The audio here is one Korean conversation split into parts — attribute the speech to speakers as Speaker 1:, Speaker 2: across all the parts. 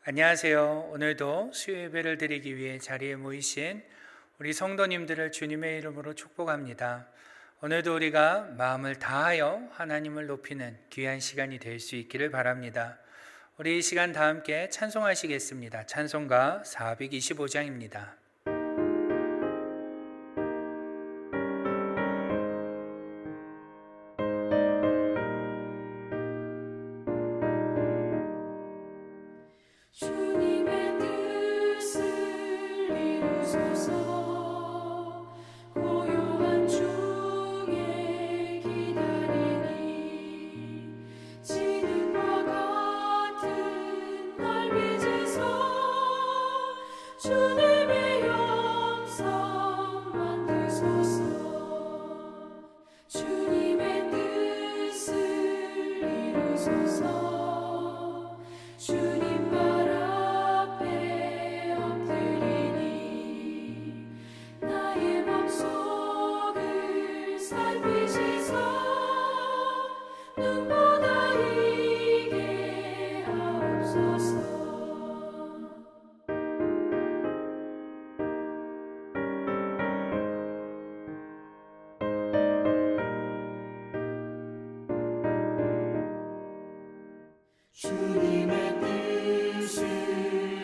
Speaker 1: 안녕하세요. 오늘도 수요 예배를 드리기 위해 자리에 모이신 우리 성도님들을 주님의 이름으로 축복합니다. 오늘도 우리가 마음을 다하여 하나님을 높이는 귀한 시간이 될 수 있기를 바랍니다. 우리 이 시간 다 함께 찬송하시겠습니다. 찬송가 425장입니다.
Speaker 2: 주님의 뜻을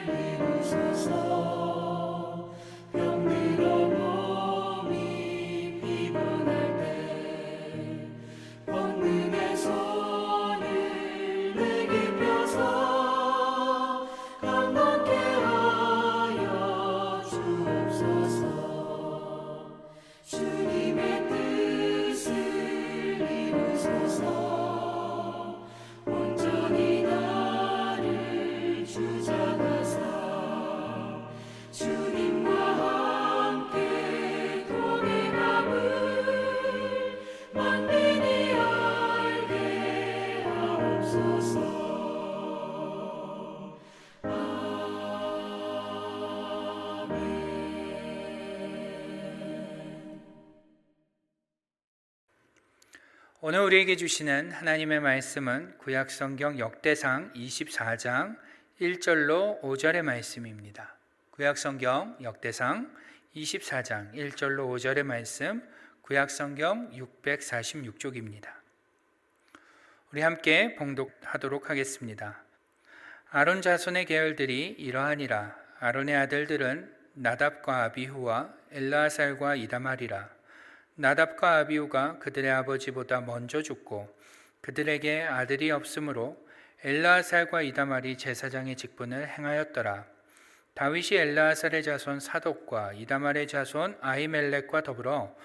Speaker 2: 이루소서. 병들어 몸이 피곤할 때 권능의 손을 내게 펴서 강건케 하여 주옵소서. 주님의 뜻을 이루소서. 온전히 나를 주장하사 주님과 함께 동행함을 만민이 알게 하옵소서.
Speaker 1: 오늘 우리에게 주시는 하나님의 말씀은 구약성경 역대상 24장 1절로 5절의 말씀입니다. 구약성경 역대상 24장 1절로 5절의 말씀, 구약성경 646쪽입니다. 우리 함께 봉독하도록 하겠습니다. 아론 자손의 계열들이 이러하니라. 아론의 아들들은 나답과 아비후와 엘르아살과 이다말이라. 나답과 아비후가 그들의 아버지보다 먼저 죽고 그들에게 아들이 없으므로 엘르아살과 이다말이 제사장의 직분을 행하였더라. 다윗이 엘르아살의 자손 사독과 이다말의 자손 아히멜렉과 더불어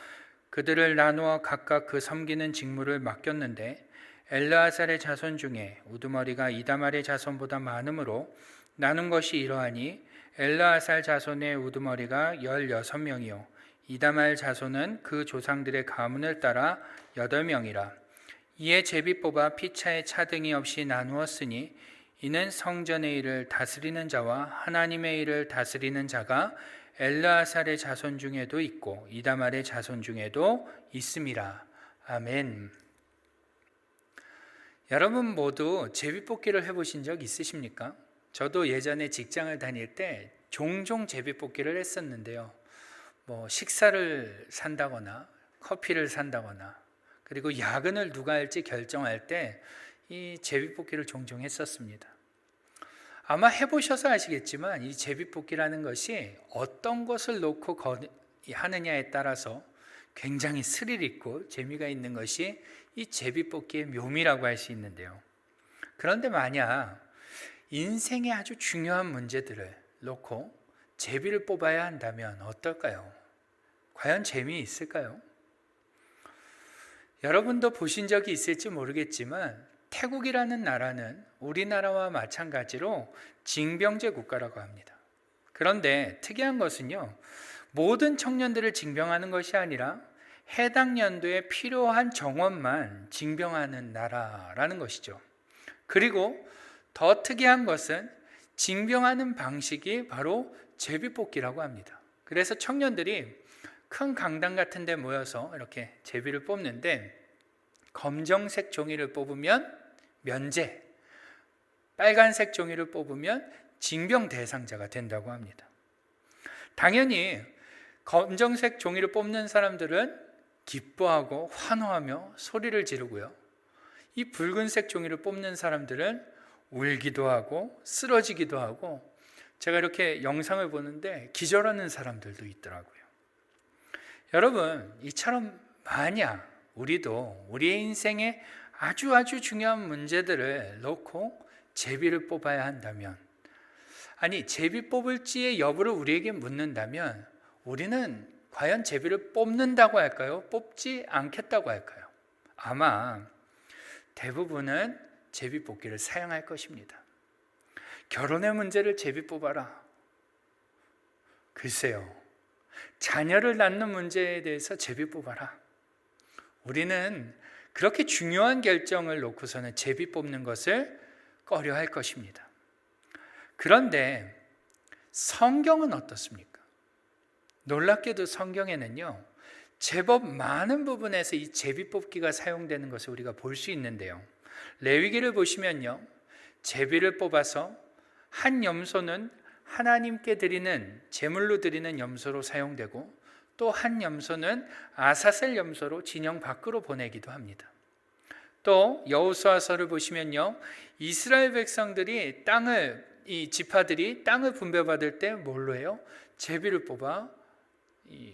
Speaker 1: 그들을 나누어 각각 그 섬기는 직무를 맡겼는데 엘르아살의 자손 중에 우두머리가 이다말의 자손보다 많으므로 나눈 것이 이러하니 엘르아살 자손의 우두머리가 16명이요 이다말 자손은 그 조상들의 가문을 따라 8명이라. 이에 제비 뽑아 피차에 차등이 없이 나누었으니 이는 성전의 일을 다스리는 자와 하나님의 일을 다스리는 자가 엘르아살의 자손 중에도 있고 이다말의 자손 중에도 있음이라. 아멘. 여러분 모두 제비뽑기를 해보신 적 있으십니까? 저도 예전에 직장을 다닐 때 종종 제비뽑기를 했었는데요. 식사를 산다거나 커피를 산다거나 그리고 야근을 누가 할지 결정할 때 이 제비뽑기를 종종 했었습니다. 아마 해보셔서 아시겠지만 이 제비뽑기라는 것이 어떤 것을 놓고 하느냐에 따라서 굉장히 스릴 있고 재미가 있는 것이 이 제비뽑기의 묘미라고 할 수 있는데요. 그런데 만약 인생의 아주 중요한 문제들을 놓고 제비를 뽑아야 한다면 어떨까요? 과연 재미있을까요? 여러분도 보신 적이 있을지 모르겠지만 태국이라는 나라는 우리나라와 마찬가지로 징병제 국가라고 합니다. 그런데 특이한 것은요, 모든 청년들을 징병하는 것이 아니라 해당 연도에 필요한 정원만 징병하는 나라라는 것이죠. 그리고 더 특이한 것은 징병하는 방식이 바로 제비뽑기라고 합니다. 그래서 청년들이 큰 강당 같은 데 모여서 이렇게 제비를 뽑는데 검정색 종이를 뽑으면 면제, 빨간색 종이를 뽑으면 징병 대상자가 된다고 합니다. 당연히 검정색 종이를 뽑는 사람들은 기뻐하고 환호하며 소리를 지르고요. 이 붉은색 종이를 뽑는 사람들은 울기도 하고 쓰러지기도 하고, 제가 이렇게 영상을 보는데 기절하는 사람들도 있더라고요. 여러분, 이처럼 만약 우리도 우리의 인생에 아주 중요한 문제들을 놓고 제비를 뽑아야 한다면, 아니 제비 뽑을지의 여부를 우리에게 묻는다면, 우리는 과연 제비를 뽑는다고 할까요? 뽑지 않겠다고 할까요? 아마 대부분은 제비 뽑기를 사용할 것입니다. 결혼의 문제를 제비 뽑아라. 글쎄요, 자녀를 낳는 문제에 대해서 제비 뽑아라. 우리는 그렇게 중요한 결정을 놓고서는 제비 뽑는 것을 꺼려할 것입니다. 그런데 성경은 어떻습니까? 놀랍게도 성경에는요, 제법 많은 부분에서 이 제비 뽑기가 사용되는 것을 우리가 볼 수 있는데요. 레위기를 보시면요, 제비를 뽑아서 한 염소는 하나님께 드리는 제물로 드리는 염소로 사용되고, 또 한 염소는 아사셀 염소로 진영 밖으로 보내기도 합니다. 또 여호수아서를 보시면요, 이스라엘 백성들이 이 지파들이 땅을 분배받을 때 뭘로 해요? 제비를 뽑아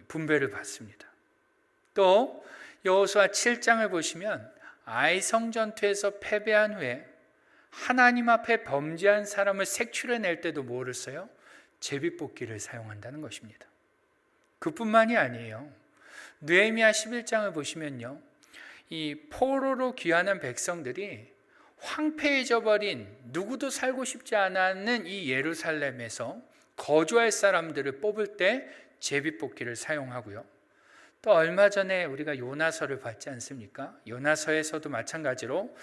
Speaker 1: 분배를 받습니다. 또 여호수아 7장을 보시면 아이성 전투에서 패배한 후에 하나님 앞에 범죄한 사람을 색출해낼 때도 뭐를 써요? 제비뽑기를 사용한다는 것입니다. 그뿐만이 아니에요. 느헤미야 11장을 보시면요, 이 포로로 귀환한 백성들이 황폐해져 버린, 누구도 살고 싶지 않았는 이 예루살렘에서 거주할 사람들을 뽑을 때 제비뽑기를 사용하고요. 또 얼마 전에 우리가 요나서를 봤지 않습니까? 요나서에서도 마찬가지로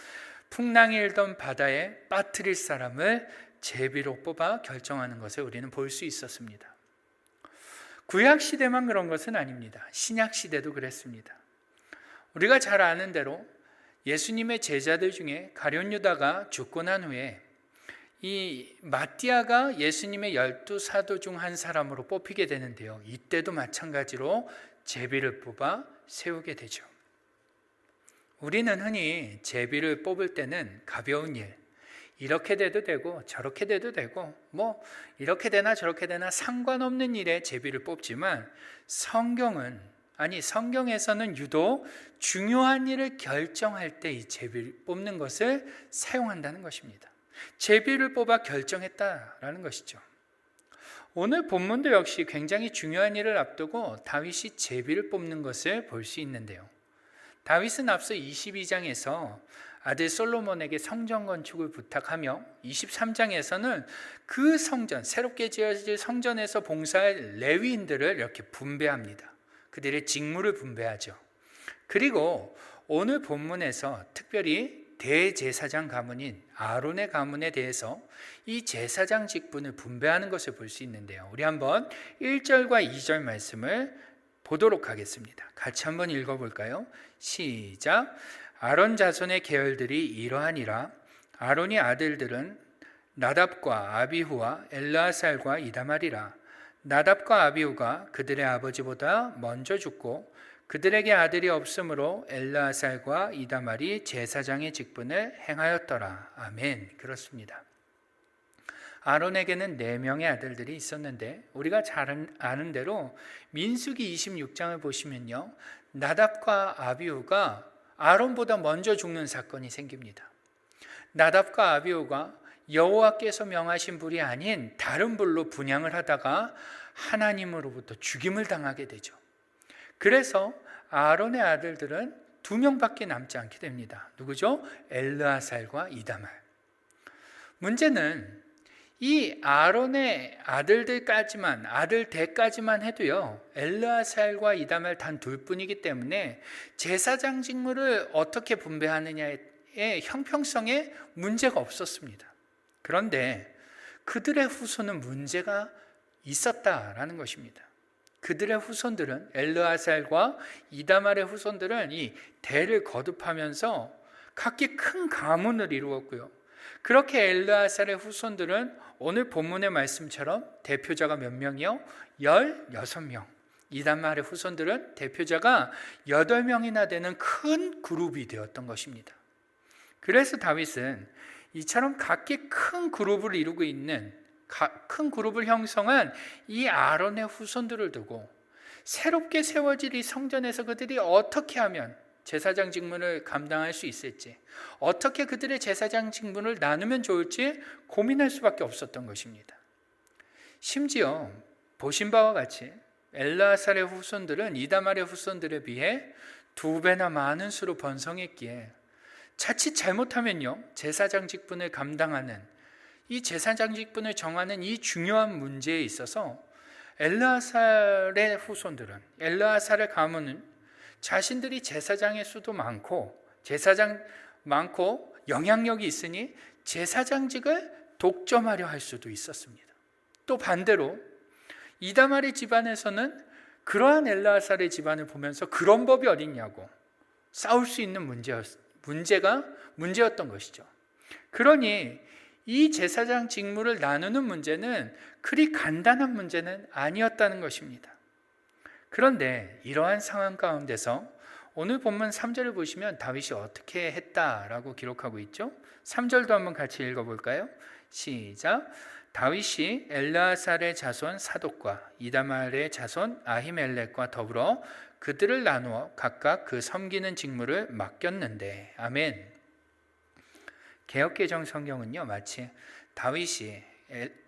Speaker 1: 풍랑이 일던 바다에 빠뜨릴 사람을 제비로 뽑아 결정하는 것을 우리는 볼 수 있었습니다. 구약 시대만 그런 것은 아닙니다. 신약 시대도 그랬습니다. 우리가 잘 아는 대로 예수님의 제자들 중에 가룟 유다가 죽고 난 후에 이 마띠아가 예수님의 12사도 중 한 사람으로 뽑히게 되는데요, 이때도 마찬가지로 제비를 뽑아 세우게 되죠. 우리는 흔히 제비를 뽑을 때는 가벼운 일, 이렇게 돼도 되고 저렇게 돼도 되고 뭐 이렇게 되나 저렇게 되나 상관없는 일에 제비를 뽑지만, 성경에서는 유독 중요한 일을 결정할 때 이 제비를 뽑는 것을 사용한다는 것입니다. 제비를 뽑아 결정했다라는 것이죠. 오늘 본문도 역시 굉장히 중요한 일을 앞두고 다윗이 제비를 뽑는 것을 볼 수 있는데요. 다윗은 앞서 22장에서 아들 솔로몬에게 성전 건축을 부탁하며 23장에서는 그 성전, 새롭게 지어질 성전에서 봉사할 레위인들을 이렇게 분배합니다. 그들의 직무를 분배하죠. 그리고 오늘 본문에서 특별히 대제사장 가문인 아론의 가문에 대해서 이 제사장 직분을 분배하는 것을 볼 수 있는데요. 우리 한번 1절과 2절 말씀을 보도록 하겠습니다. 같이 한번 읽어볼까요? 시작. 아론 자손의 계열들이 이러하니라. 아론의 아들들은 나답과 아비후와 엘르아살과 이다말이라. 나답과 아비후가 그들의 아버지보다 먼저 죽고 그들에게 아들이 없으므로 엘르아살과 이다말이 제사장의 직분을 행하였더라. 아멘. 그렇습니다. 아론에게는 4명의 아들들이 있었는데, 우리가 잘 아는 대로 민수기 26장을 보시면요, 나답과 아비후가 아론보다 먼저 죽는 사건이 생깁니다. 나답과 아비후가 여호와께서 명하신 불이 아닌 다른 불로 분향을 하다가 하나님으로부터 죽임을 당하게 되죠. 그래서 아론의 아들들은 2명밖에 남지 않게 됩니다. 누구죠? 엘르아살과 이다말. 문제는 이 아론의 아들 대까지만 해도요, 엘르아살과 이다말 단 2뿐이기 때문에 제사장 직무를 어떻게 분배하느냐의 형평성에 문제가 없었습니다. 그런데 그들의 후손은 문제가 있었다라는 것입니다. 그들의 후손들은, 엘르아살과 이다말의 후손들은 이 대를 거듭하면서 각기 큰 가문을 이루었고요, 그렇게 엘르아살의 후손들은 오늘 본문의 말씀처럼 대표자가 몇 명이요? 16명. 이다말의 후손들은 대표자가 8명이나 되는 큰 그룹이 되었던 것입니다. 그래서 다윗은 이처럼 각기 큰 그룹을 이루고 있는 큰 그룹을 형성한 이 아론의 후손들을 두고 새롭게 세워질 이 성전에서 그들이 어떻게 하면 제사장 직분을 감당할 수 있을지, 어떻게 그들의 제사장 직분을 나누면 좋을지 고민할 수밖에 없었던 것입니다. 심지어 보신 바와 같이 엘르아살의 후손들은 이다말의 후손들에 비해 2배나 많은 수로 번성했기에 자칫 잘못하면요, 제사장 직분을 감당하는 이 제사장 직분을 정하는 이 중요한 문제에 있어서 엘르아살의 후손들은, 엘르아살의 가문은 자신들이 제사장의 수도 많고 영향력이 있으니 제사장직을 독점하려 할 수도 있었습니다. 또 반대로 이다말의 집안에서는 그러한 엘르아살의 집안을 보면서 그런 법이 어딨냐고 싸울 수 있는 문제였던 것이죠. 그러니 이 제사장 직무를 나누는 문제는 그리 간단한 문제는 아니었다는 것입니다. 그런데 이러한 상황 가운데서 오늘 본문 3절을 보시면 다윗이 어떻게 했다라고 기록하고 있죠? 3절도 한번 같이 읽어볼까요? 시작. 다윗이 엘르아살의 자손 사독과 이다말의 자손 아히멜렉과 더불어 그들을 나누어 각각 그 섬기는 직무를 맡겼는데. 아멘. 개역개정 성경은요, 마치 다윗이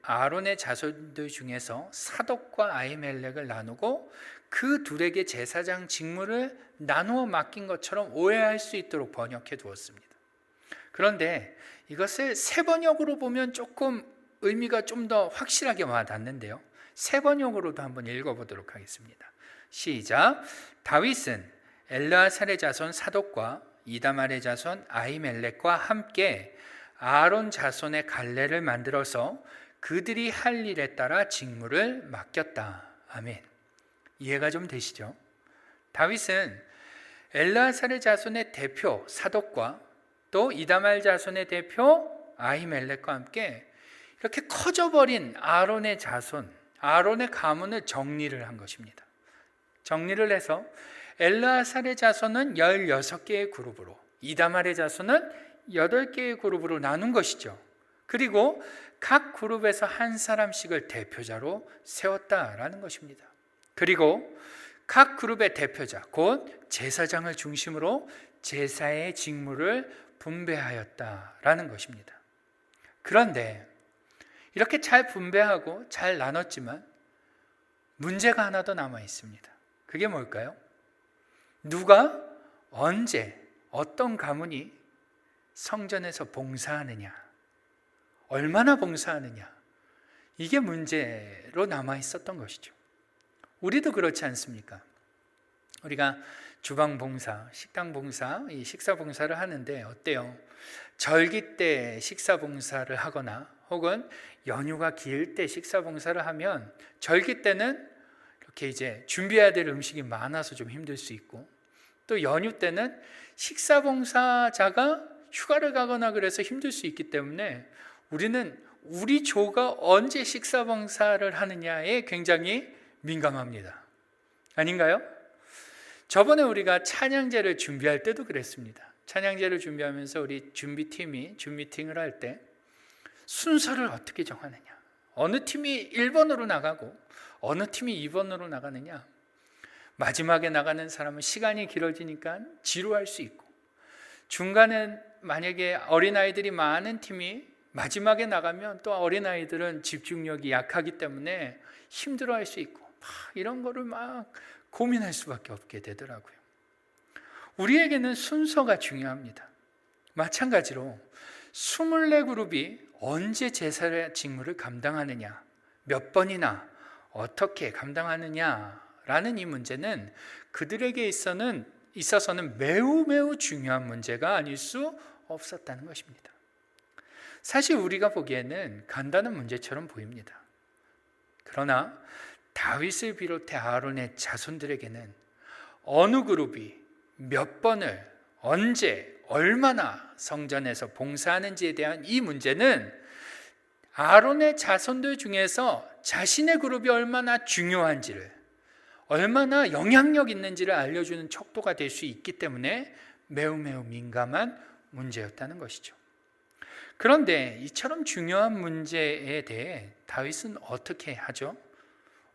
Speaker 1: 아론의 자손들 중에서 사독과 아히멜렉을 나누고 그 둘에게 제사장 직무를 나누어 맡긴 것처럼 오해할 수 있도록 번역해 두었습니다. 그런데 이것을 세번역으로 보면 조금 의미가 좀 더 확실하게 와닿는데요, 세번역으로도 한번 읽어보도록 하겠습니다. 시작. 다윗은 엘르아살의 자손 사독과 이다말의 자손 아히멜렉과 함께 아론 자손의 갈례를 만들어서 그들이 할 일에 따라 직무를 맡겼다. 아멘. 이해가 좀 되시죠? 다윗은 엘르아살의 자손의 대표 사독과 또 이다말 자손의 대표 아히멜렉과 함께 이렇게 커져버린 아론의 자손, 아론의 가문을 정리를 한 것입니다. 정리를 해서 엘르아살의 자손은 16개의 그룹으로, 이다말의 자손은 8개의 그룹으로 나눈 것이죠. 그리고 각 그룹에서 한 사람씩을 대표자로 세웠다라는 것입니다. 그리고 각 그룹의 대표자, 곧 제사장을 중심으로 제사의 직무를 분배하였다라는 것입니다. 그런데 이렇게 잘 분배하고 잘 나눴지만 문제가 하나 더 남아 있습니다. 그게 뭘까요? 누가 언제 어떤 가문이 성전에서 봉사하느냐, 얼마나 봉사하느냐, 이게 문제로 남아 있었던 것이죠. 우리도 그렇지 않습니까? 우리가 주방 봉사, 식당 봉사, 이 식사 봉사를 하는데 어때요? 절기 때 식사 봉사를 하거나 혹은 연휴가 길 때 식사 봉사를 하면 절기 때는 이렇게 이제 준비해야 될 음식이 많아서 좀 힘들 수 있고, 또 연휴 때는 식사 봉사자가 휴가를 가거나 그래서 힘들 수 있기 때문에 우리는 우리 조가 언제 식사 봉사를 하느냐에 굉장히 민감합니다. 아닌가요? 저번에 우리가 찬양제를 준비할 때도 그랬습니다. 찬양제를 준비하면서 우리 준비팀이 준비팅을 할 때 순서를 어떻게 정하느냐, 어느 팀이 1번으로 나가고 어느 팀이 2번으로 나가느냐, 마지막에 나가는 사람은 시간이 길어지니까 지루할 수 있고, 중간에 만약에 어린아이들이 많은 팀이 마지막에 나가면 또 어린아이들은 집중력이 약하기 때문에 힘들어할 수 있고, 이런 거를 막 고민할 수밖에 없게 되더라고요. 우리에게는 순서가 중요합니다. 마찬가지로 24그룹이 언제 제사의 직무를 감당하느냐, 몇 번이나 어떻게 감당하느냐라는 이 문제는 그들에게 있어서는 매우 중요한 문제가 아닐 수 없었다는 것입니다. 사실 우리가 보기에는 간단한 문제처럼 보입니다. 그러나 다윗을 비롯해 아론의 자손들에게는 어느 그룹이 몇 번을 언제 얼마나 성전에서 봉사하는지에 대한 이 문제는 아론의 자손들 중에서 자신의 그룹이 얼마나 중요한지를, 얼마나 영향력 있는지를 알려주는 척도가 될 수 있기 때문에 매우 민감한 문제였다는 것이죠. 그런데 이처럼 중요한 문제에 대해 다윗은 어떻게 하죠?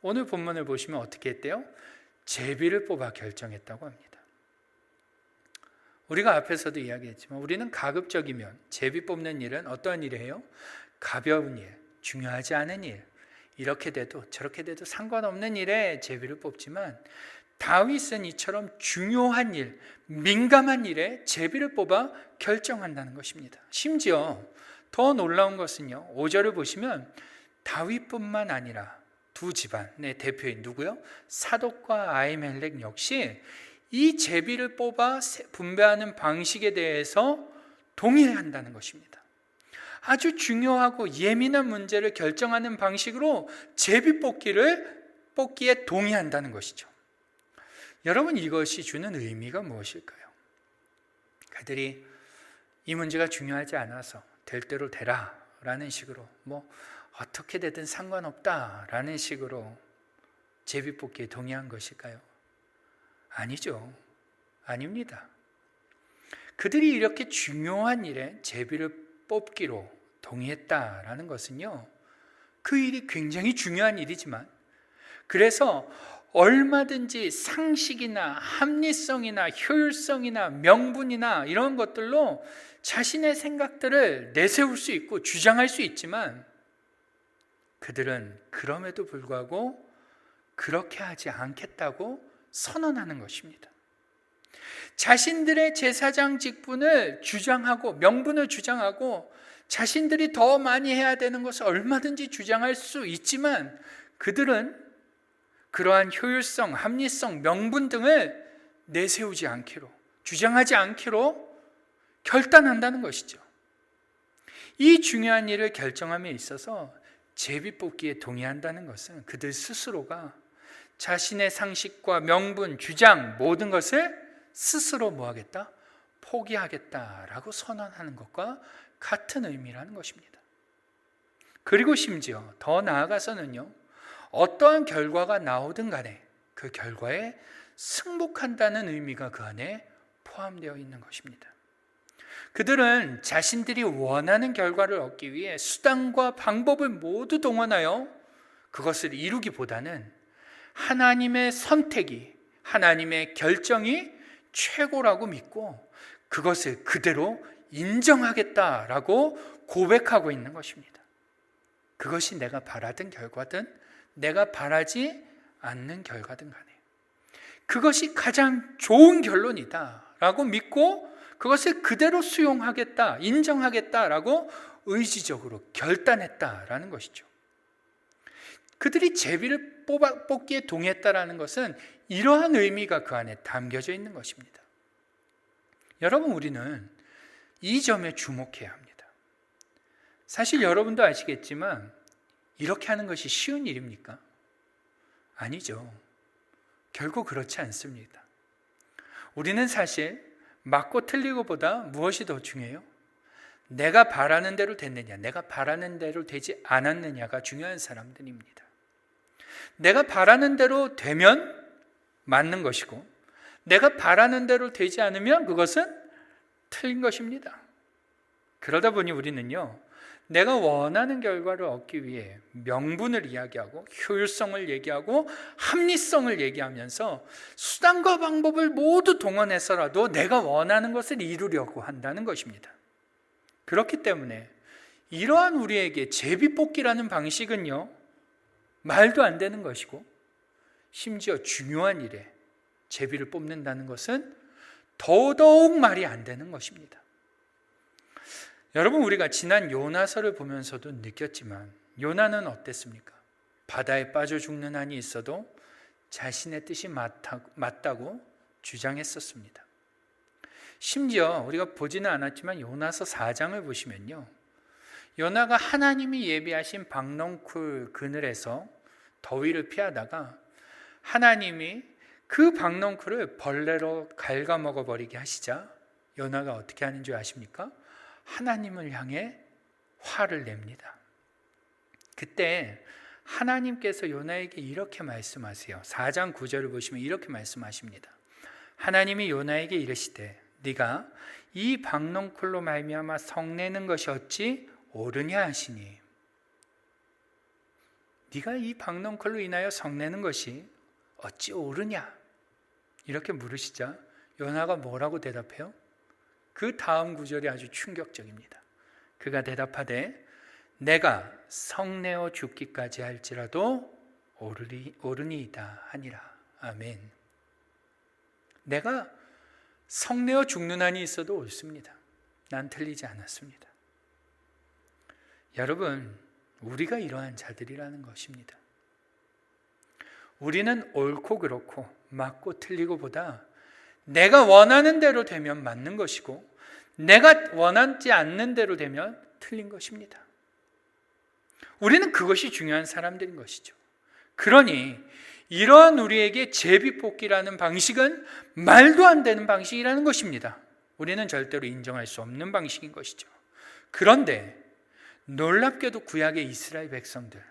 Speaker 1: 오늘 본문을 보시면 어떻게 했대요? 제비를 뽑아 결정했다고 합니다. 우리가 앞에서도 이야기했지만 우리는 가급적이면 제비 뽑는 일은 어떠한 일이에요? 가벼운 일, 중요하지 않은 일, 이렇게 돼도 저렇게 돼도 상관없는 일에 제비를 뽑지만 다윗은 이처럼 중요한 일, 민감한 일에 제비를 뽑아 결정한다는 것입니다. 심지어 더 놀라운 것은요, 5절을 보시면 다윗뿐만 아니라 두 집안의 대표인 누구요? 사독과 아히멜렉 역시 이 제비를 뽑아 분배하는 방식에 대해서 동의한다는 것입니다. 아주 중요하고 예민한 문제를 결정하는 방식으로 제비 뽑기에 동의한다는 것이죠. 여러분, 이것이 주는 의미가 무엇일까요? 그들이 이 문제가 중요하지 않아서 될 대로 되라 라는 식으로, 어떻게 되든 상관없다 라는 식으로 제비 뽑기에 동의한 것일까요? 아니죠. 아닙니다. 그들이 이렇게 중요한 일에 제비를 뽑기로 동의했다라는 것은요, 그 일이 굉장히 중요한 일이지만, 그래서 얼마든지 상식이나 합리성이나 효율성이나 명분이나 이런 것들로 자신의 생각들을 내세울 수 있고 주장할 수 있지만, 그들은 그럼에도 불구하고 그렇게 하지 않겠다고 선언하는 것입니다. 자신들의 제사장 직분을 주장하고 명분을 주장하고 자신들이 더 많이 해야 되는 것을 얼마든지 주장할 수 있지만, 그들은 그러한 효율성, 합리성, 명분 등을 내세우지 않기로, 주장하지 않기로 결단한다는 것이죠. 이 중요한 일을 결정함에 있어서 제비 뽑기에 동의한다는 것은 그들 스스로가 자신의 상식과 명분, 주장 모든 것을 스스로 뭐하겠다? 포기하겠다라고 선언하는 것과 같은 의미라는 것입니다. 그리고 심지어 더 나아가서는요, 어떠한 결과가 나오든 간에 그 결과에 승복한다는 의미가 그 안에 포함되어 있는 것입니다. 그들은 자신들이 원하는 결과를 얻기 위해 수단과 방법을 모두 동원하여 그것을 이루기보다는 하나님의 선택이, 하나님의 결정이 최고라고 믿고 그것을 그대로 인정하겠다라고 고백하고 있는 것입니다. 그것이 내가 바라던 결과든 내가 바라지 않는 결과든 간에 그것이 가장 좋은 결론이다 라고 믿고 그것을 그대로 수용하겠다, 인정하겠다라고 의지적으로 결단했다라는 것이죠. 그들이 제비를 뽑기에 동의했다라는 것은 이러한 의미가 그 안에 담겨져 있는 것입니다. 여러분, 우리는 이 점에 주목해야 합니다. 사실 여러분도 아시겠지만 이렇게 하는 것이 쉬운 일입니까? 아니죠. 결코 그렇지 않습니다. 우리는 사실 맞고 틀리고보다 무엇이 더 중요해요? 내가 바라는 대로 됐느냐, 내가 바라는 대로 되지 않았느냐가 중요한 사람들입니다. 내가 바라는 대로 되면 맞는 것이고 내가 바라는 대로 되지 않으면 그것은 틀린 것입니다. 그러다 보니 우리는요, 내가 원하는 결과를 얻기 위해 명분을 이야기하고 효율성을 얘기하고 합리성을 얘기하면서 수단과 방법을 모두 동원해서라도 내가 원하는 것을 이루려고 한다는 것입니다. 그렇기 때문에 이러한 우리에게 제비뽑기라는 방식은요, 말도 안 되는 것이고 심지어 중요한 일에 제비를 뽑는다는 것은 더더욱 말이 안 되는 것입니다. 여러분, 우리가 지난 요나서를 보면서도 느꼈지만 요나는 어땠습니까? 바다에 빠져 죽는 한이 있어도 자신의 뜻이 맞다고 주장했었습니다. 심지어 우리가 보지는 않았지만 요나서 4장을 보시면요, 요나가 하나님이 예비하신 박넝쿨 그늘에서 더위를 피하다가 하나님이 그 박넝쿨을 벌레로 갉아먹어 버리게 하시자 요나가 어떻게 하는 줄 아십니까? 하나님을 향해 화를 냅니다. 그때 하나님께서 요나에게 이렇게 말씀하세요. 4장 9절을 보시면 이렇게 말씀하십니다. 하나님이 요나에게 이르시되 네가 이 박농쿨로 말미암아 성내는 것이 어찌 옳으냐 하시니, 네가 이 박농쿨로 인하여 성내는 것이 어찌 옳으냐 이렇게 물으시자 요나가 뭐라고 대답해요? 그 다음 구절이 아주 충격적입니다. 그가 대답하되 내가 성내어 죽기까지 할지라도 옳으니이다 하니라. 아멘. 내가 성내어 죽는 한이 있어도 옳습니다. 난 틀리지 않았습니다. 여러분, 우리가 이러한 자들이라는 것입니다. 우리는 옳고 그렇고 맞고 틀리고 보다 내가 원하는 대로 되면 맞는 것이고 내가 원하지 않는 대로 되면 틀린 것입니다. 우리는 그것이 중요한 사람들인 것이죠. 그러니 이러한 우리에게 제비뽑기라는 방식은 말도 안 되는 방식이라는 것입니다. 우리는 절대로 인정할 수 없는 방식인 것이죠. 그런데 놀랍게도 구약의 이스라엘 백성들,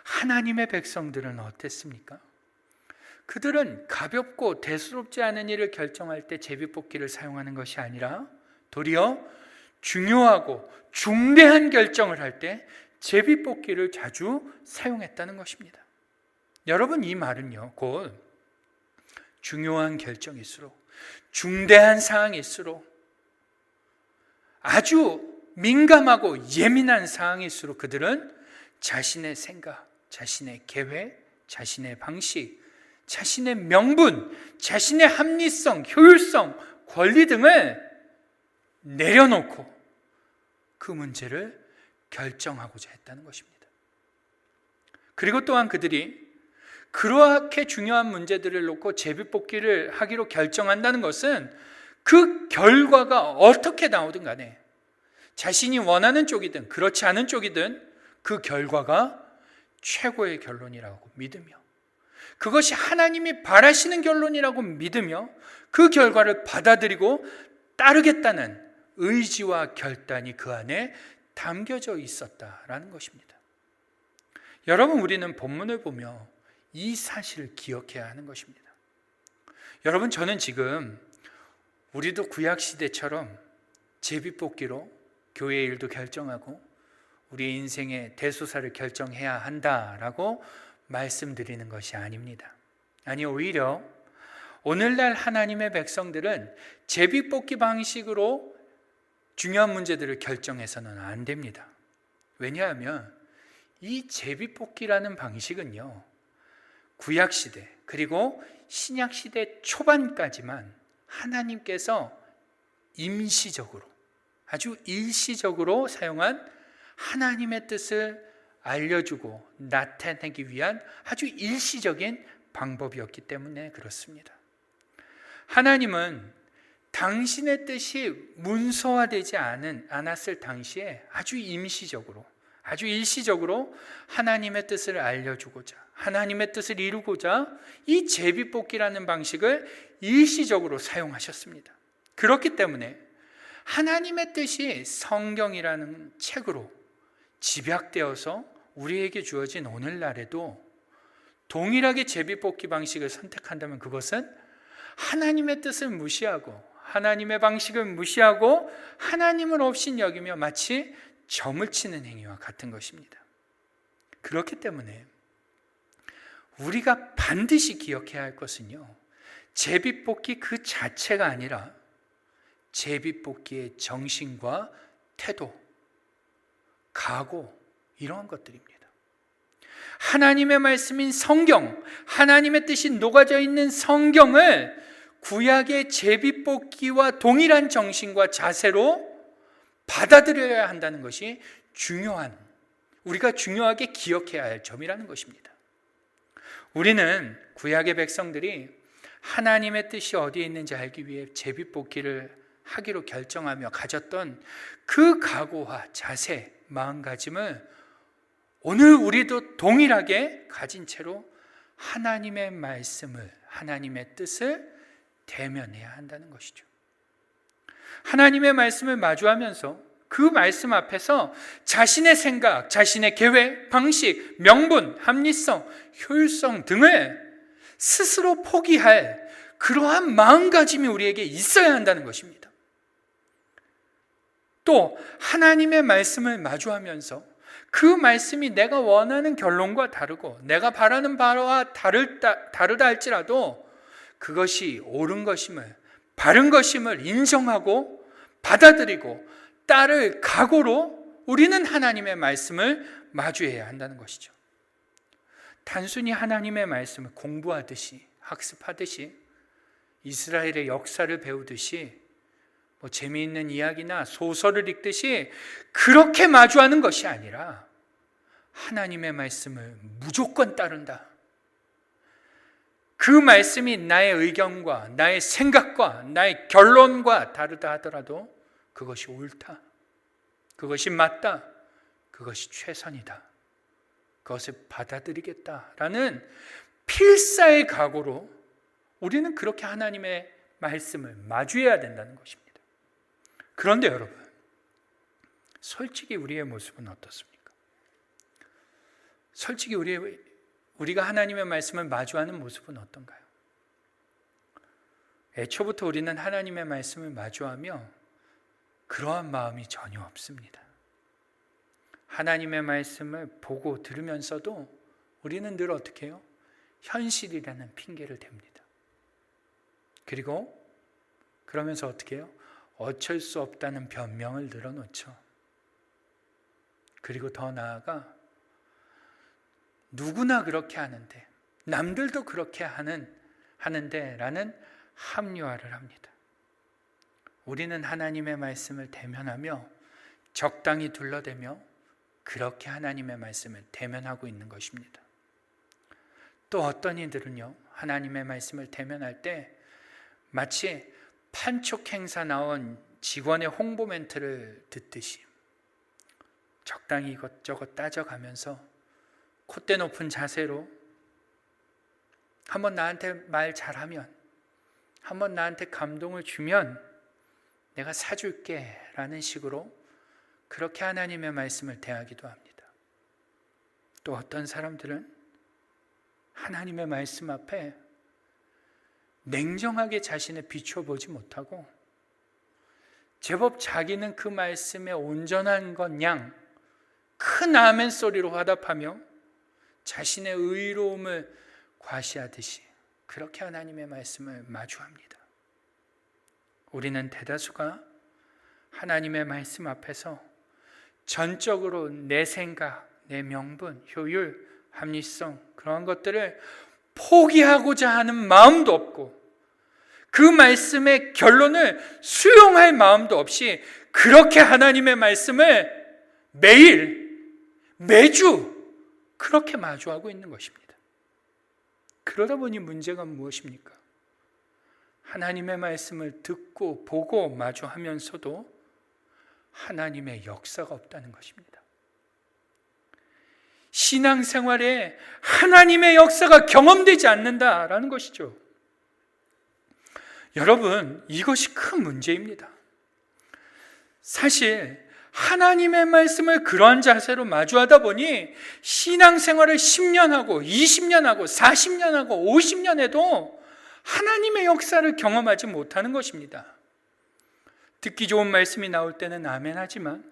Speaker 1: 하나님의 백성들은 어땠습니까? 그들은 가볍고 대수롭지 않은 일을 결정할 때 제비뽑기를 사용하는 것이 아니라 도리어 중요하고 중대한 결정을 할 때 제비뽑기를 자주 사용했다는 것입니다. 여러분, 이 말은요, 곧 중요한 결정일수록, 중대한 사항일수록, 아주 민감하고 예민한 사항일수록 그들은 자신의 생각, 자신의 계획, 자신의 방식, 자신의 명분, 자신의 합리성, 효율성, 권리 등을 내려놓고 그 문제를 결정하고자 했다는 것입니다. 그리고 또한 그들이 그렇게 중요한 문제들을 놓고 제비뽑기를 하기로 결정한다는 것은 그 결과가 어떻게 나오든 간에 자신이 원하는 쪽이든 그렇지 않은 쪽이든 그 결과가 최고의 결론이라고 믿으며, 그것이 하나님이 바라시는 결론이라고 믿으며 그 결과를 받아들이고 따르겠다는 의지와 결단이 그 안에 담겨져 있었다라는 것입니다. 여러분, 우리는 본문을 보며 이 사실을 기억해야 하는 것입니다. 여러분, 저는 지금 우리도 구약시대처럼 제비뽑기로 교회의 일도 결정하고 우리의 인생의 대소사를 결정해야 한다라고 말씀드리는 것이 아닙니다. 아니, 오히려 오늘날 하나님의 백성들은 제비뽑기 방식으로 중요한 문제들을 결정해서는 안 됩니다. 왜냐하면 이 제비뽑기라는 방식은요, 구약시대 그리고 신약시대 초반까지만 하나님께서 임시적으로, 아주 일시적으로 사용한 하나님의 뜻을 알려주고 나타내기 위한 아주 일시적인 방법이었기 때문에 그렇습니다. 하나님은 당신의 뜻이 문서화되지 않았을 당시에 아주 임시적으로, 아주 일시적으로 하나님의 뜻을 알려주고자, 하나님의 뜻을 이루고자 이 제비뽑기라는 방식을 일시적으로 사용하셨습니다. 그렇기 때문에 하나님의 뜻이 성경이라는 책으로 집약되어서 우리에게 주어진 오늘날에도 동일하게 제비뽑기 방식을 선택한다면 그것은 하나님의 뜻을 무시하고 하나님의 방식을 무시하고 하나님을 없인 여기며 마치 점을 치는 행위와 같은 것입니다. 그렇기 때문에 우리가 반드시 기억해야 할 것은요, 제비뽑기 그 자체가 아니라 제비뽑기의 정신과 태도, 각오, 이러한 것들입니다. 하나님의 말씀인 성경, 하나님의 뜻이 녹아져 있는 성경을 구약의 제비뽑기와 동일한 정신과 자세로 받아들여야 한다는 것이 우리가 중요하게 기억해야 할 점이라는 것입니다. 우리는 구약의 백성들이 하나님의 뜻이 어디에 있는지 알기 위해 제비뽑기를 하기로 결정하며 가졌던 그 각오와 자세, 마음가짐을 오늘 우리도 동일하게 가진 채로 하나님의 말씀을, 하나님의 뜻을 대면해야 한다는 것이죠. 하나님의 말씀을 마주하면서 그 말씀 앞에서 자신의 생각, 자신의 계획, 방식, 명분, 합리성, 효율성 등을 스스로 포기할 그러한 마음가짐이 우리에게 있어야 한다는 것입니다. 또 하나님의 말씀을 마주하면서 그 말씀이 내가 원하는 결론과 다르고 내가 바라는 바와 다르다 할지라도 그것이 옳은 것임을, 바른 것임을 인정하고 받아들이고 따를 각오로 우리는 하나님의 말씀을 마주해야 한다는 것이죠. 단순히 하나님의 말씀을 공부하듯이, 학습하듯이, 이스라엘의 역사를 배우듯이, 재미있는 이야기나 소설을 읽듯이 그렇게 마주하는 것이 아니라 하나님의 말씀을 무조건 따른다. 그 말씀이 나의 의견과 나의 생각과 나의 결론과 다르다 하더라도 그것이 옳다, 그것이 맞다, 그것이 최선이다, 그것을 받아들이겠다라는 필사의 각오로 우리는 그렇게 하나님의 말씀을 마주해야 된다는 것입니다. 그런데 여러분, 솔직히 우리의 모습은 어떻습니까? 솔직히 우리가 하나님의 말씀을 마주하는 모습은 어떤가요? 애초부터 우리는 하나님의 말씀을 마주하며 그러한 마음이 전혀 없습니다. 하나님의 말씀을 보고 들으면서도 우리는 늘 어떻게 해요? 현실이라는 핑계를 댑니다. 그리고 그러면서 어떻게 해요? 어쩔 수 없다는 변명을 늘어놓죠. 그리고 더 나아가 누구나 그렇게 하는데, 남들도 그렇게 하는데 라는 합리화를 합니다. 우리는 하나님의 말씀을 대면하며 적당히 둘러대며 그렇게 하나님의 말씀을 대면하고 있는 것입니다. 또 어떤 이들은요, 하나님의 말씀을 대면할 때 마치 판촉 행사 나온 직원의 홍보 멘트를 듣듯이 적당히 이것저것 따져가면서 콧대 높은 자세로 한번 나한테 말 잘하면, 한번 나한테 감동을 주면 내가 사줄게 라는 식으로 그렇게 하나님의 말씀을 대하기도 합니다. 또 어떤 사람들은 하나님의 말씀 앞에 냉정하게 자신을 비춰보지 못하고 제법 자기는 그 말씀에 온전한 것 양 큰 아멘 소리로 화답하며 자신의 의로움을 과시하듯이 그렇게 하나님의 말씀을 마주합니다. 우리는 대다수가 하나님의 말씀 앞에서 전적으로 내 생각, 내 명분, 효율, 합리성 그런 것들을 포기하고자 하는 마음도 없고 그 말씀의 결론을 수용할 마음도 없이 그렇게 하나님의 말씀을 매일, 매주 그렇게 마주하고 있는 것입니다. 그러다 보니 문제가 무엇입니까? 하나님의 말씀을 듣고 보고 마주하면서도 하나님의 역사가 없다는 것입니다. 신앙생활에 하나님의 역사가 경험되지 않는다라는 것이죠. 여러분, 이것이 큰 문제입니다. 사실 하나님의 말씀을 그러한 자세로 마주하다 보니 신앙생활을 10년 하고 20년 하고 40년 하고 50년 해도 하나님의 역사를 경험하지 못하는 것입니다. 듣기 좋은 말씀이 나올 때는 아멘 하지만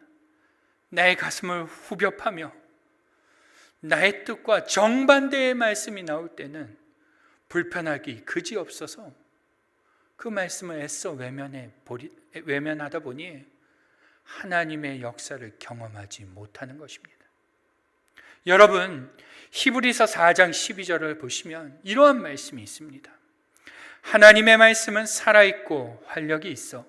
Speaker 1: 나의 가슴을 후벼 파며 나의 뜻과 정반대의 말씀이 나올 때는 불편하기 그지없어서 그 말씀을 애써 외면하다 보니 하나님의 역사를 경험하지 못하는 것입니다. 여러분, 히브리서 4장 12절을 보시면 이러한 말씀이 있습니다. 하나님의 말씀은 살아있고 활력이 있어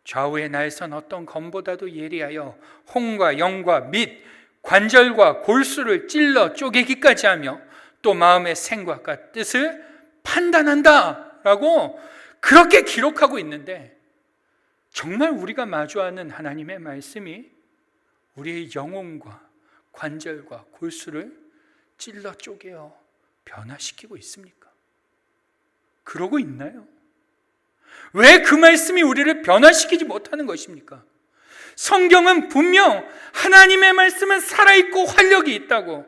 Speaker 1: 좌우에 날선 어떤 검보다도 예리하여 혼과 영과 및 관절과 골수를 찔러 쪼개기까지 하며 또 마음의 생각과 뜻을 판단한다 라고 그렇게 기록하고 있는데, 정말 우리가 마주하는 하나님의 말씀이 우리의 영혼과 관절과 골수를 찔러 쪼개어 변화시키고 있습니까? 그러고 있나요? 왜 그 말씀이 우리를 변화시키지 못하는 것입니까? 성경은 분명 하나님의 말씀은 살아있고 활력이 있다고,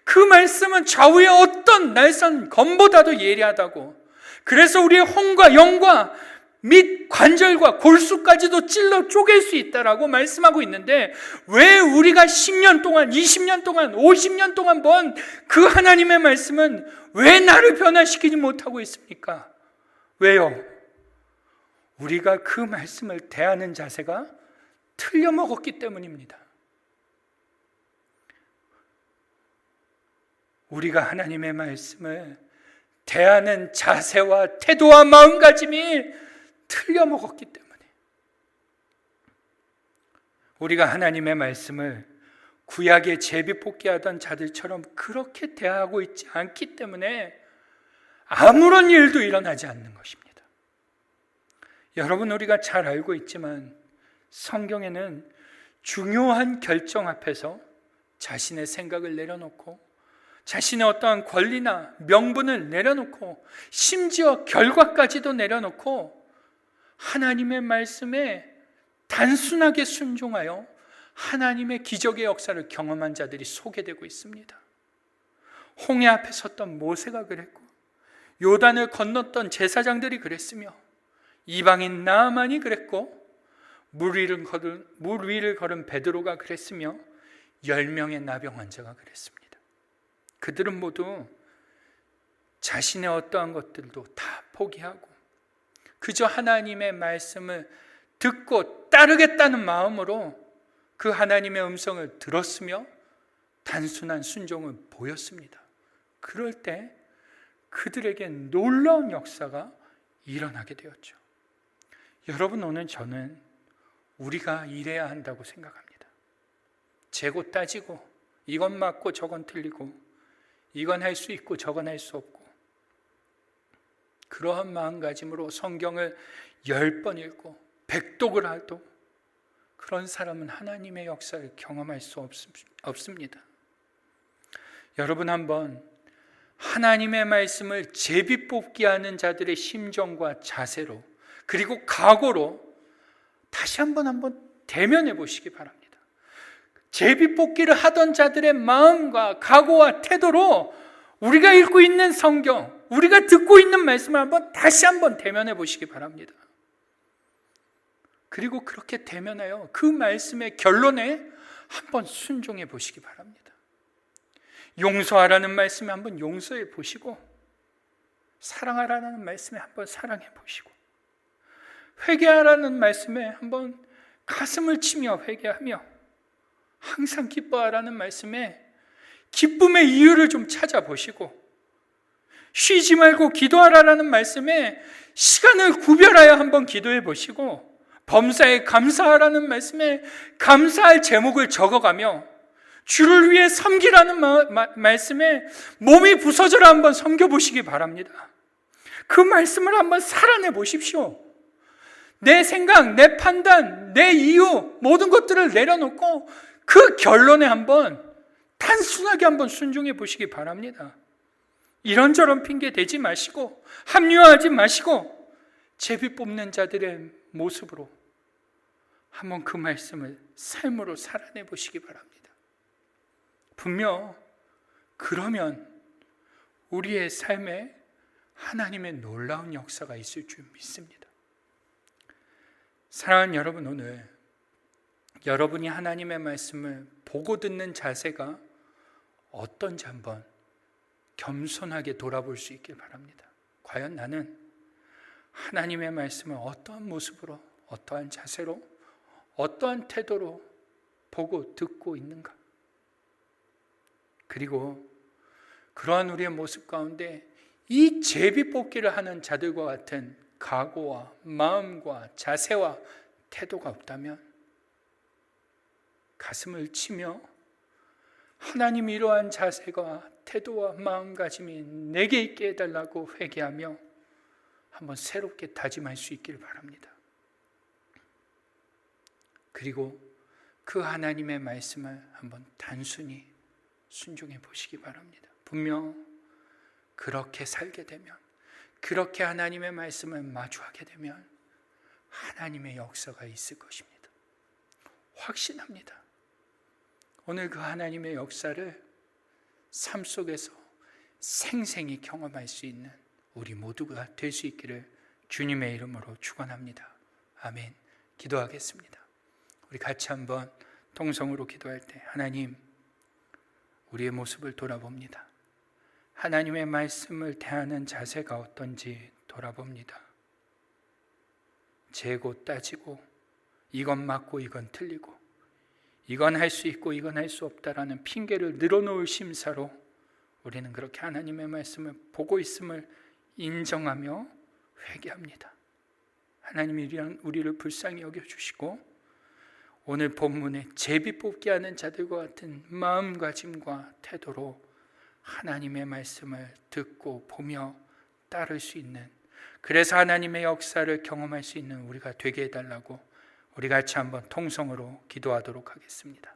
Speaker 1: 그 말씀은 좌우의 어떤 날선 검보다도 예리하다고, 그래서 우리의 혼과 영과 및 관절과 골수까지도 찔러 쪼갤 수 있다라고 말씀하고 있는데, 왜 우리가 10년 동안, 20년 동안, 50년 동안 본 그 하나님의 말씀은 왜 나를 변화시키지 못하고 있습니까? 왜요? 우리가 그 말씀을 대하는 자세가 틀려먹었기 때문입니다. 우리가 하나님의 말씀을 대하는 자세와 태도와 마음가짐이 틀려먹었기 때문에, 우리가 하나님의 말씀을 구약의 제비뽑기하던 자들처럼 그렇게 대하고 있지 않기 때문에 아무런 일도 일어나지 않는 것입니다. 여러분, 우리가 잘 알고 있지만 성경에는 중요한 결정 앞에서 자신의 생각을 내려놓고, 자신의 어떠한 권리나 명분을 내려놓고, 심지어 결과까지도 내려놓고 하나님의 말씀에 단순하게 순종하여 하나님의 기적의 역사를 경험한 자들이 소개되고 있습니다. 홍해 앞에 섰던 모세가 그랬고, 요단을 건넜던 제사장들이 그랬으며, 이방인 나아만이 그랬고, 물 위를 걸은 베드로가 그랬으며, 10명의 나병 환자가 그랬습니다. 그들은 모두 자신의 어떠한 것들도 다 포기하고 그저 하나님의 말씀을 듣고 따르겠다는 마음으로 그 하나님의 음성을 들었으며 단순한 순종을 보였습니다. 그럴 때 그들에게 놀라운 역사가 일어나게 되었죠. 여러분, 오늘 저는 우리가 이래야 한다고 생각합니다. 재고 따지고 이건 맞고 저건 틀리고, 이건 할 수 있고 저건 할 수 없고, 그러한 마음가짐으로 성경을 10번 읽고 100독을 해도 그런 사람은 하나님의 역사를 경험할 수 없습니다. 여러분, 한번 하나님의 말씀을 제비뽑기 하는 자들의 심정과 자세로, 그리고 각오로 다시 한번 대면해 보시기 바랍니다. 제비뽑기를 하던 자들의 마음과 각오와 태도로 우리가 읽고 있는 성경, 우리가 듣고 있는 말씀을 다시 한번 대면해 보시기 바랍니다. 그리고 그렇게 대면하여 그 말씀의 결론에 한번 순종해 보시기 바랍니다. 용서하라는 말씀에 한번 용서해 보시고, 사랑하라는 말씀에 한번 사랑해 보시고, 회개하라는 말씀에 한번 가슴을 치며 회개하며, 항상 기뻐하라는 말씀에 기쁨의 이유를 좀 찾아보시고, 쉬지 말고 기도하라는 말씀에 시간을 구별하여 한번 기도해 보시고, 범사에 감사하라는 말씀에 감사할 제목을 적어가며, 주를 위해 섬기라는 말씀에 몸이 부서져라 한번 섬겨보시기 바랍니다. 그 말씀을 한번 살아내 보십시오. 내 생각, 내 판단, 내 이유, 모든 것들을 내려놓고 그 결론에 한번 단순하게 한번 순종해 보시기 바랍니다. 이런저런 핑계 대지 마시고, 합리화하지 마시고, 제비 뽑는 자들의 모습으로 한번 그 말씀을 삶으로 살아내 보시기 바랍니다. 분명 그러면 우리의 삶에 하나님의 놀라운 역사가 있을 줄 믿습니다. 사랑하는 여러분, 오늘 여러분이 하나님의 말씀을 보고 듣는 자세가 어떤지 한번 겸손하게 돌아볼 수 있길 바랍니다. 과연 나는 하나님의 말씀을 어떠한 모습으로, 어떠한 자세로, 어떠한 태도로 보고 듣고 있는가? 그리고 그러한 우리의 모습 가운데 이 제비뽑기를 하는 자들과 같은 각오와 마음과 자세와 태도가 없다면 가슴을 치며 하나님, 이러한 자세가 태도와 마음가짐이 내게 있게 해달라고 회개하며 한번 새롭게 다짐할 수 있기를 바랍니다. 그리고 그 하나님의 말씀을 한번 단순히 순종해 보시기 바랍니다. 분명 그렇게 살게 되면, 그렇게 하나님의 말씀을 마주하게 되면 하나님의 역사가 있을 것입니다. 확신합니다. 오늘 그 하나님의 역사를 삶 속에서 생생히 경험할 수 있는 우리 모두가 될 수 있기를 주님의 이름으로 축원합니다. 아멘. 기도하겠습니다. 우리 같이 한번 통성으로 기도할 때, 하나님, 우리의 모습을 돌아봅니다. 하나님의 말씀을 대하는 자세가 어떤지 돌아봅니다. 재고 따지고 이건 맞고 이건 틀리고 이건 할 수 있고 이건 할 수 없다라는 핑계를 늘어놓을 심사로 우리는 그렇게 하나님의 말씀을 보고 있음을 인정하며 회개합니다. 하나님이 우리를 불쌍히 여겨주시고 오늘 본문에 제비 뽑기 하는 자들과 같은 마음가짐과 태도로 하나님의 말씀을 듣고 보며 따를 수 있는, 그래서 하나님의 역사를 경험할 수 있는 우리가 되게 해달라고 우리 같이 한번 통성으로 기도하도록 하겠습니다.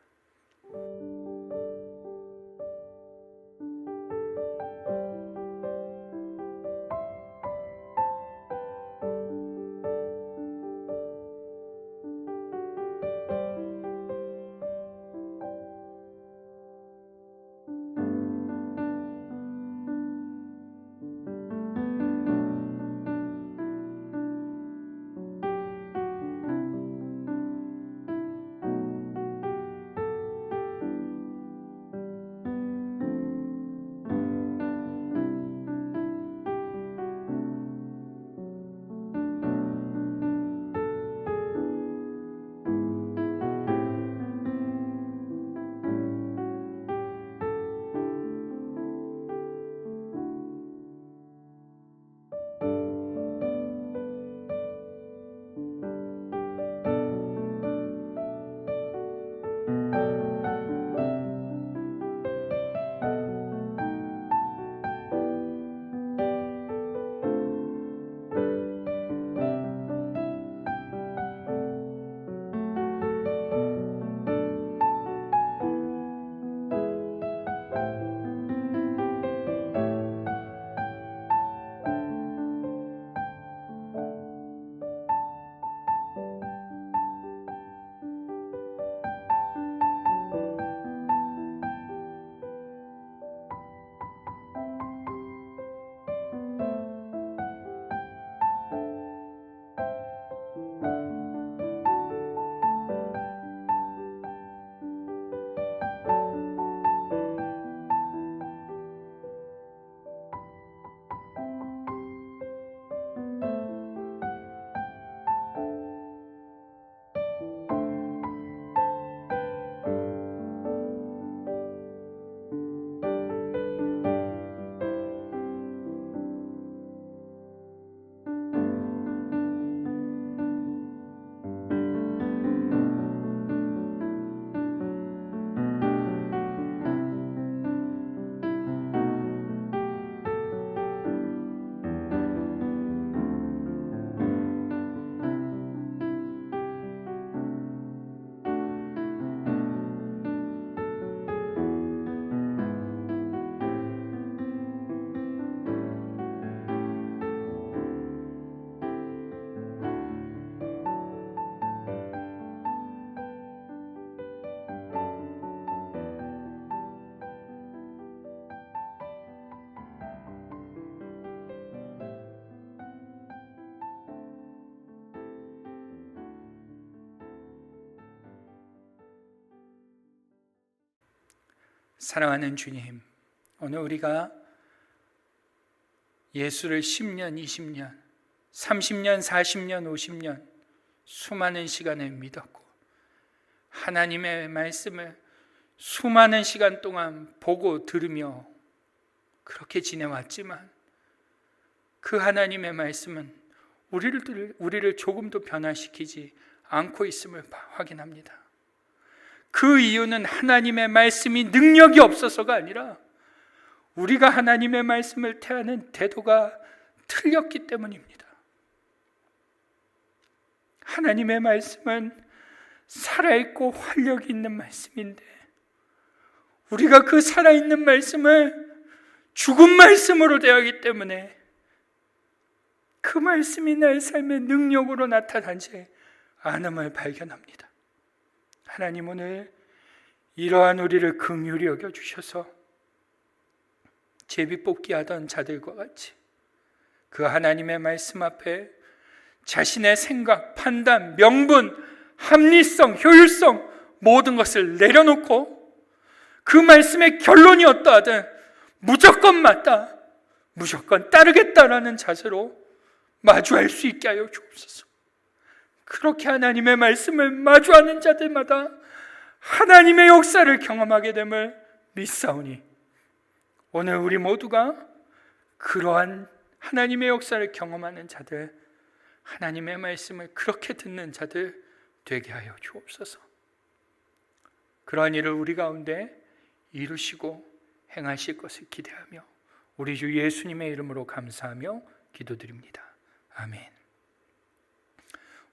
Speaker 1: 사랑하는 주님, 오늘 우리가 예수를 10년, 20년, 30년, 40년, 50년 수많은 시간을 믿었고 하나님의 말씀을 수많은 시간 동안 보고 들으며 그렇게 지내왔지만 그 하나님의 말씀은 우리를 조금도 변화시키지 않고 있음을 확인합니다. 그 이유는 하나님의 말씀이 능력이 없어서가 아니라 우리가 하나님의 말씀을 대하는 태도가 틀렸기 때문입니다. 하나님의 말씀은 살아있고 활력이 있는 말씀인데 우리가 그 살아있는 말씀을 죽은 말씀으로 대하기 때문에 그 말씀이 내 삶의 능력으로 나타난지 않음을 발견합니다. 하나님, 오늘 이러한 우리를 긍휼히 여겨주셔서 제비뽑기 하던 자들과 같이 그 하나님의 말씀 앞에 자신의 생각, 판단, 명분, 합리성, 효율성 모든 것을 내려놓고 그 말씀의 결론이 어떠하든 무조건 맞다, 무조건 따르겠다라는 자세로 마주할 수 있게 하여 주옵소서. 그렇게 하나님의 말씀을 마주하는 자들마다 하나님의 역사를 경험하게 됨을 믿사오니 오늘 우리 모두가 그러한 하나님의 역사를 경험하는 자들, 하나님의 말씀을 그렇게 듣는 자들 되게 하여 주옵소서. 그러한 일을 우리 가운데 이루시고 행하실 것을 기대하며 우리 주 예수님의 이름으로 감사하며 기도드립니다. 아멘.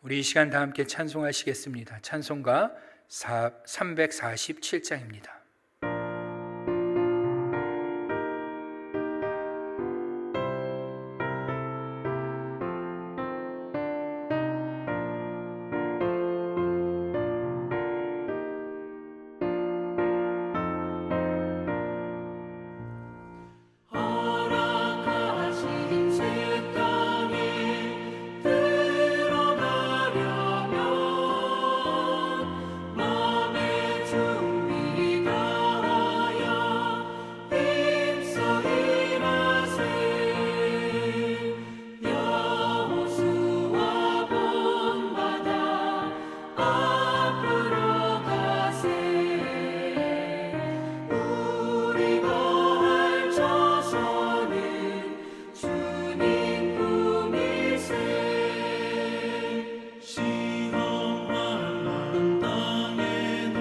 Speaker 1: 우리 이 시간 다 함께 찬송하시겠습니다. 찬송가 347장입니다.
Speaker 2: 허락하신 새 땅에 들어가려면 마음의 준비 다하여 힘써 일하세. 여호수아 본받아 앞으로 가세. 우리 거할 저선은 주님 품이세.
Speaker 3: 시험만한 땅에도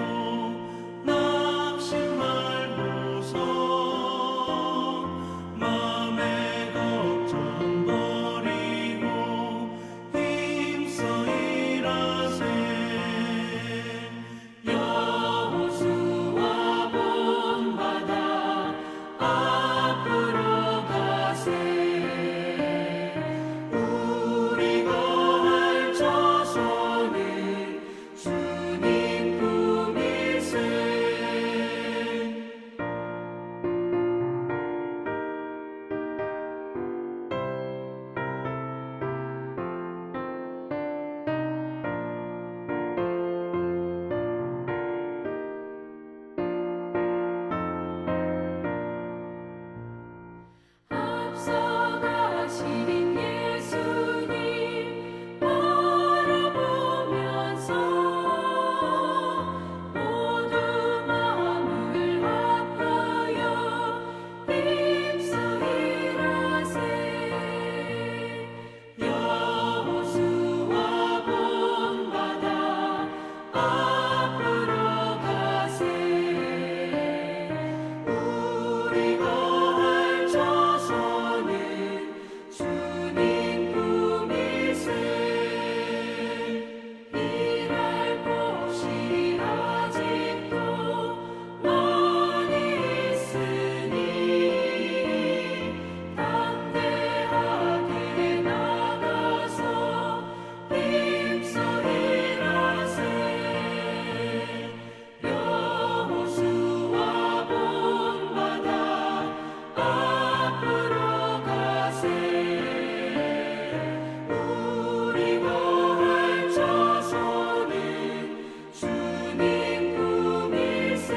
Speaker 3: 낙심 말고서 마음의 걱정 버리고 힘써 일하세.
Speaker 2: 여호수아 본받아 앞으로 가세. 우리 거할 저선은 주님 품이세. 앞서가신 예수님 바라보면서 모두 마음을 합하여 힘써 일하세. 여호수아 본받아 앞으로 가세. 우리 거할 저선은 주님 품이세. 일할 곳이 아직도 많이 있으니 담대하게 나가서 힘써 일하세. 여호수아 본받아 앞으로 가세. 우리 거할 저선은 주님 품이세.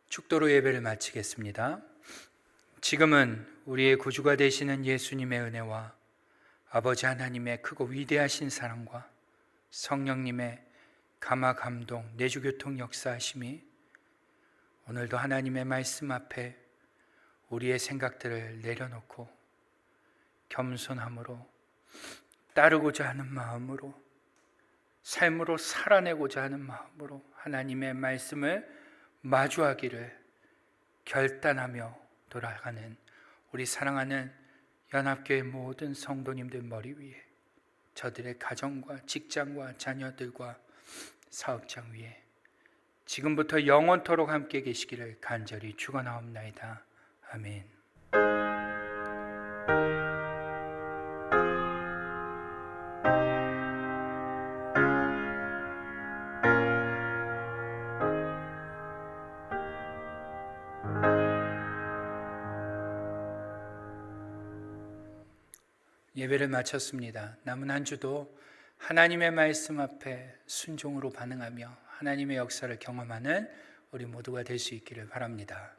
Speaker 1: 축도로 예배를 마치겠습니다. 지금은 우리의 구주가 되시는 예수님의 은혜와 아버지 하나님의 크고 위대하신 사랑과 성령님의 감화 감동 내주교통 역사하심이 오늘도 하나님의 말씀 앞에 우리의 생각들을 내려놓고 겸손함으로 따르고자 하는 마음으로 삶으로 살아내고자 하는 마음으로 하나님의 말씀을 마주하기를 결단하며 돌아가는 우리 사랑하는 연합교회 모든 성도님들 머리 위에 저들의 가정과 직장과 자녀들과 사업장 위에 지금부터 영원토록 함께 계시기를 간절히 축원하옵나이다. 아멘. 예배를 마쳤습니다. 남은 한 주도 하나님의 말씀 앞에 순종으로 반응하며 하나님의 역사를 경험하는 우리 모두가 될 수 있기를 바랍니다.